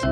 The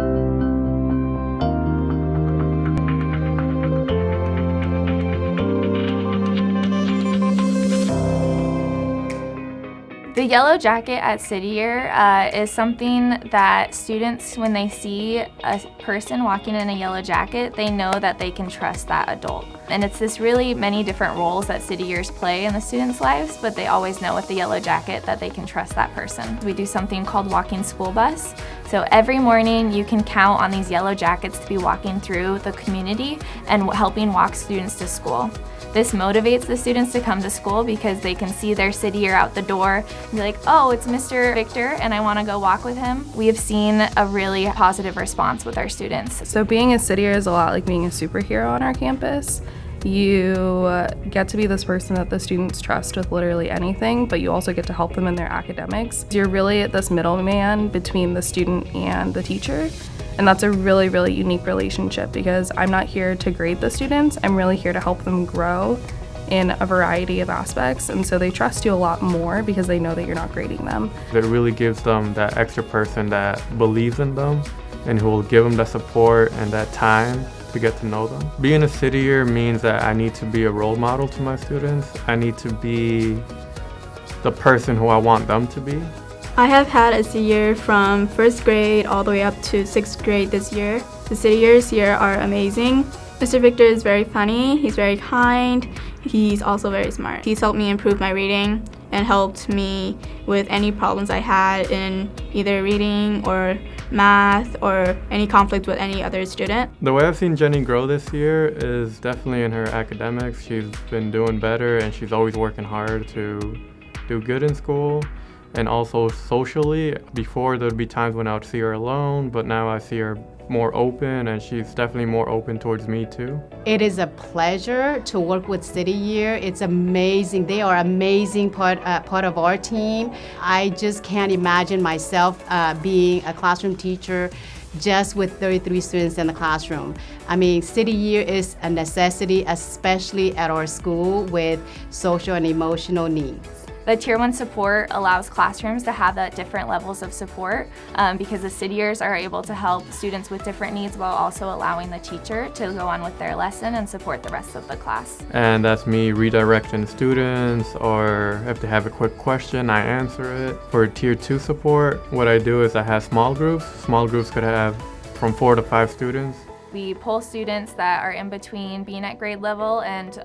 yellow jacket at City Year is something that students, when they see a person walking in a yellow jacket, they know that they can trust that adult. And it's this really many different roles that City Years play in the students' lives, but they always know with the yellow jacket that they can trust that person. We do something called walking school bus. So every morning you can count on these yellow jackets to be walking through the community and helping walk students to school. This motivates the students to come to school because they can see their City Year out the door and be like, oh, it's Mr. Victor and I want to go walk with him. We have seen a really positive response with our students. So being a City Year is a lot like being a superhero on our campus. You get to be this person that the students trust with literally anything, but you also get to help them in their academics. You're really at this middleman between the student and the teacher. And that's a really, really unique relationship because I'm not here to grade the students, I'm really here to help them grow in a variety of aspects, and so they trust you a lot more because they know that you're not grading them. It really gives them that extra person that believes in them and who will give them the support and that time to get to know them. Being a City Year means that I need to be a role model to my students. I need to be the person who I want them to be. I have had a City Year from 1st grade all the way up to 6th grade this year. The City Years here are amazing. Mr. Victor is very funny, he's very kind, he's also very smart. He's helped me improve my reading and helped me with any problems I had in either reading or math or any conflict with any other student. The way I've seen Jenny grow this year is definitely in her academics. She's been doing better and she's always working hard to do good in school. And also socially, before there'd be times when I would see her alone, but now I see her more open and she's definitely more open towards me too. It is a pleasure to work with City Year. It's amazing. They are amazing part of our team. I just can't imagine myself being a classroom teacher just with 33 students in the classroom. I mean, City Year is a necessity, especially at our school with social and emotional needs. The Tier 1 support allows classrooms to have that different levels of support because the City Years are able to help students with different needs while also allowing the teacher to go on with their lesson and support the rest of the class. And that's me redirecting students, or if they have a quick question, I answer it. For Tier 2 support, what I do is I have small groups. Small groups could have from 4 to 5 students. We pull students that are in between being at grade level and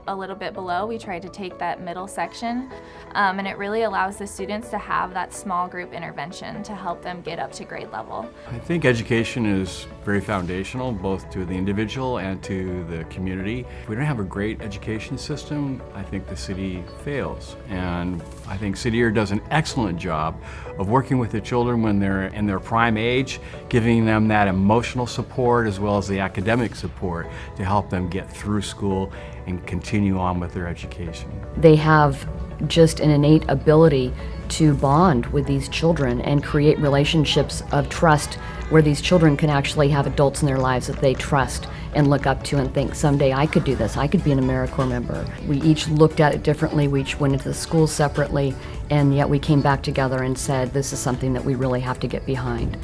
a little bit below. We try to take that middle section and it really allows the students to have that small group intervention to help them get up to grade level. I think education is very foundational both to the individual and to the community. If we don't have a great education system, I think the city fails. And I think City Year does an excellent job of working with the children when they're in their prime age, giving them that emotional support as well as the academic support to help them get through school and continue on with their education. They have just an innate ability to bond with these children and create relationships of trust where these children can actually have adults in their lives that they trust and look up to and think, someday I could do this, I could be an AmeriCorps member. We each looked at it differently, we each went into the school separately, and yet we came back together and said, this is something that we really have to get behind.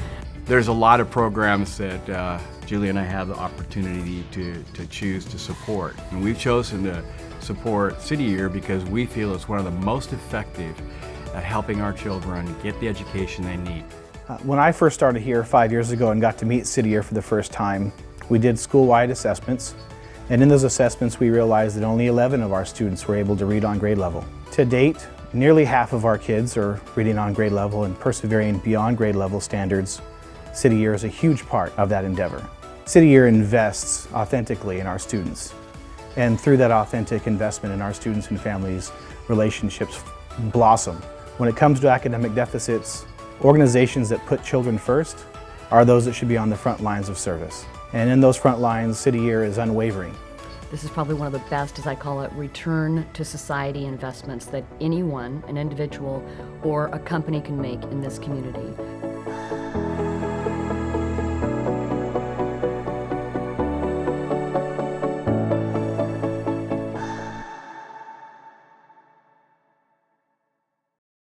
There's a lot of programs that Julie and I have the opportunity to choose to support. And we've chosen to support City Year because we feel it's one of the most effective at helping our children get the education they need. When I first started here 5 years ago and got to meet City Year for the first time, we did school-wide assessments, and in those assessments we realized that only 11 of our students were able to read on grade level. To date, nearly half of our kids are reading on grade level and persevering beyond grade level standards. City Year is a huge part of that endeavor. City Year invests authentically in our students, and through that authentic investment in our students and families, relationships blossom. When it comes to academic deficits, organizations that put children first are those that should be on the front lines of service. And in those front lines, City Year is unwavering. This is probably one of the best, as I call it, return to society investments that anyone, an individual, or a company can make in this community.